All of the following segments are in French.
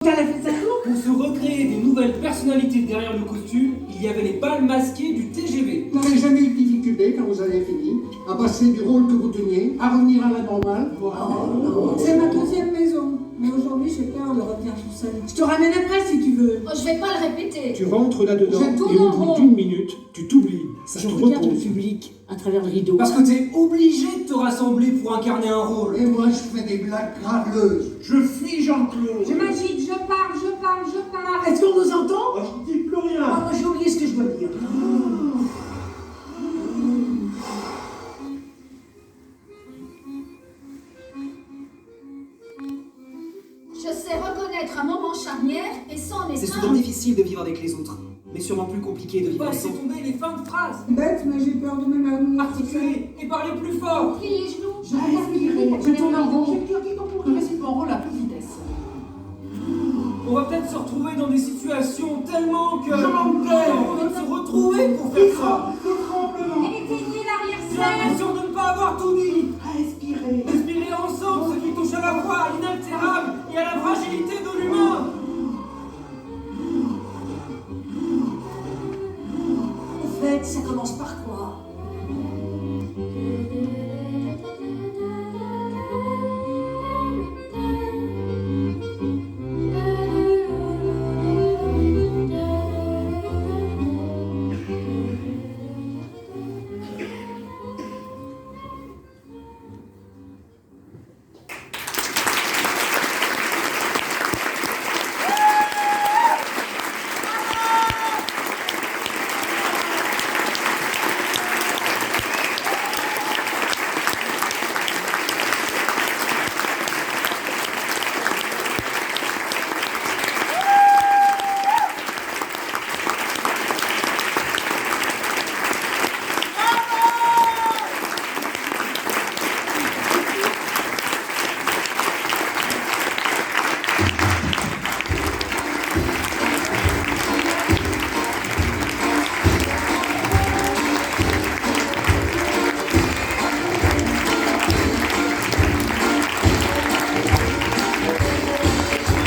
Elle a fait ça tout. Pour se recréer des nouvelles personnalités derrière le costume, il y avait les balles masquées du TGV. Vous n'avez jamais eu de difficulté quand vous avez fini à passer du rôle que vous teniez à revenir à la normale? C'est ma deuxième maison. Mais aujourd'hui, j'ai peur de revenir tout seul. Je te ramène après si tu veux. Oh, je vais pas le répéter. Tu rentres là-dedans Je tourne et au en bout rond. d'une minute, tu t'oublies. Ça Je te regarde le repose. public à travers le rideau. Parce que t'es obligé de te rassembler pour incarner un rôle. Et moi, je fais des blagues graveleuses. Je fuis Jean-Claude. Je m'agite, je parle, je parle, je parle. Est-ce qu'on nous entend? Je dis plus rien. Ah, moi, j'ai oublié ce que je dois dire. Je sais reconnaître un moment charnière et s'en est C'est un. souvent difficile de vivre avec les autres, mais sûrement plus compliqué de vivre Pas laisser ensemble. tomber les fins de phrases. Bête, mais j'ai peur de m'évanouir. Articuler et parler plus fort. Plier les genoux. Je regarde, je tourne en rond. On va peut-être se retrouver dans des situations tellement que... Je m'en on a envie de se retrouver pour faire ça. Éteignez J'ai l'arrière-scène. l'impression de ne pas avoir tout dit. Respirez. Respirer ensemble ce qui touche à la fois à l'inaltérable et à la fragilité de l'humain. En fait, ça commence par quoi?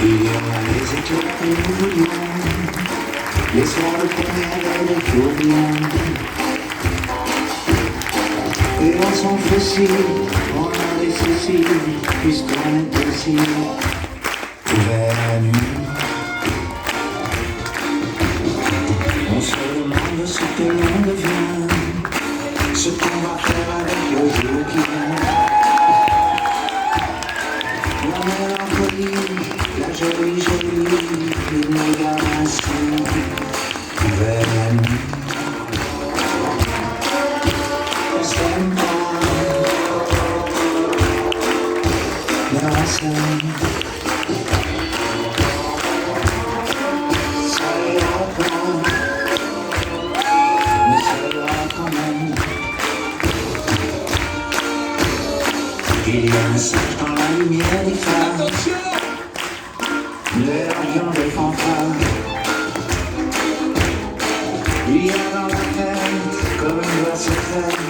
Il y a les éclats et les bouillons, les soirs de première et les jours blancs. Et on s'en fait si, on a des soucis, puisqu'on est aussi ouvert la nuit. On se demande ce que l'on devient, ce qu'on va faire avec le jour qui vient. La mélancolie, la jolie imagination vers la nuit. On s'aime pas, mais on s'aime. Ça ira pas, mais ça ira quand même. Il y a un singe dans la lumière des phares, l'avion des fanfares. Il y a dans la tête, comme une voix secrète,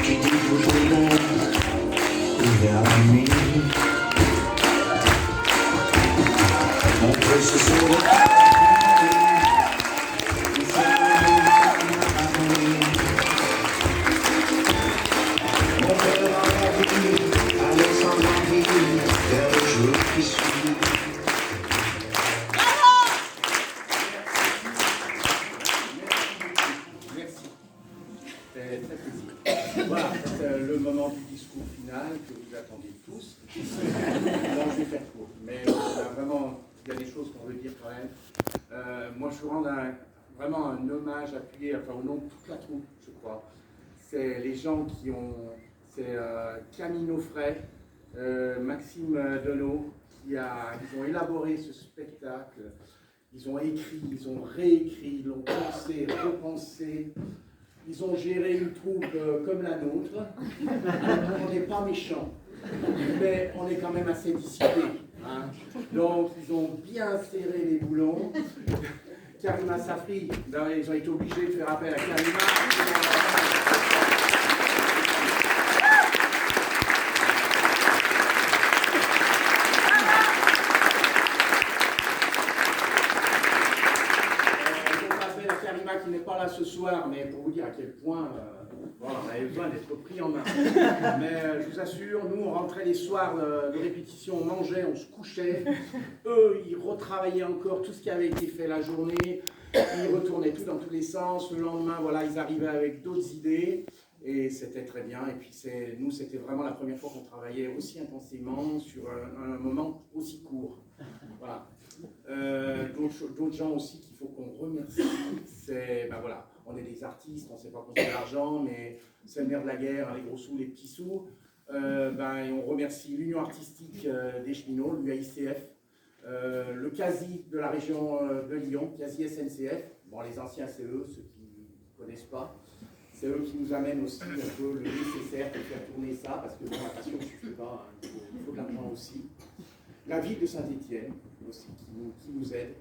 qui dit toujours d'être vers la nuit. On peut se sauver. On peut dans la vie, aller sans envie, vers le jour qui suit. Merci. C'est très plaisir. Voilà, c'est le moment du discours final que vous attendez tous. Donc je vais faire court. Mais on a vraiment, il y a des choses qu'on veut dire quand même. Moi je veux rendre vraiment un hommage appuyé, enfin au nom de toute la troupe, je crois. C'est les gens qui ont, c'est Camille Nofray, Maxime Donneau, ils ont élaboré ce spectacle. Ils ont écrit, ils ont réécrit, ils l'ont pensé, repensé. Ils ont géré une troupe comme la nôtre. On n'est pas méchants, mais on est quand même assez dissipés. Hein. Donc, ils ont bien serré les boulons. Karima Safri, ils ont été obligés de faire appel à Karima. là ce soir, mais pour vous dire à quel point voilà, on avait besoin d'être pris en main. Mais je vous assure, nous on rentrait les soirs de répétition, on mangeait, on se couchait. Eux, ils retravaillaient encore tout ce qui avait été fait la journée. Ils retournaient tout dans tous les sens. Le lendemain, voilà, ils arrivaient avec d'autres idées. Et c'était très bien. Et puis nous, c'était vraiment la première fois qu'on travaillait aussi intensément sur un moment aussi court. Voilà. D'autres gens aussi qu'il faut qu'on remercie, c'est, ben voilà, on est des artistes, on ne sait pas compter l'argent, mais c'est le nerf de la guerre, les gros sous, les petits sous. Et on remercie l'Union artistique des cheminots, l'UAICF, le CASI de la région de Lyon, CASI SNCF, bon, les anciens c'est eux, ceux qui ne connaissent pas. C'est eux qui nous amènent aussi un peu le nécessaire pour faire tourner ça, parce que bon, la passion ne suffit pas, hein, il faut de l'argent aussi. La ville de Saint-Étienne aussi qui nous aide.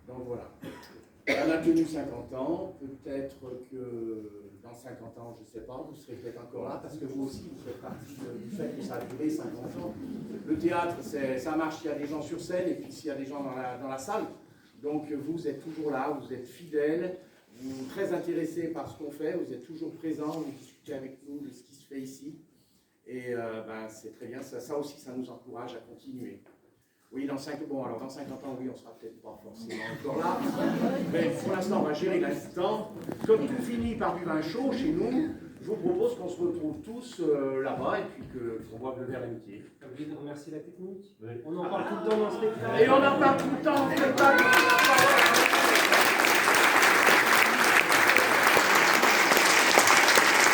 Donc voilà. On a tenu 50 ans, peut-être que dans 50 ans, je ne sais pas, vous serez peut-être encore là, parce que vous aussi, vous faites partie du fait que ça a duré 50 ans. Le théâtre, ça marche s'il y a des gens sur scène et puis s'il y a des gens dans la salle. Donc vous êtes toujours là, vous êtes fidèles. Vous êtes très intéressés par ce qu'on fait, vous êtes toujours présents, vous discutez avec nous de ce qui se fait ici. Et c'est très bien, ça aussi, ça nous encourage à continuer. Oui, dans 50 ans, oui, on sera peut-être pas forcément encore là. Mais pour l'instant, on va gérer l'instant. Comme tout finit par du vin chaud chez nous, je vous propose qu'on se retrouve tous là-bas et puis qu'on boive le verre d'amitié. T'as oublié de remercier la technique. On en parle tout le temps dans ce spectacle. Et on en parle tout le temps, on fait pas de...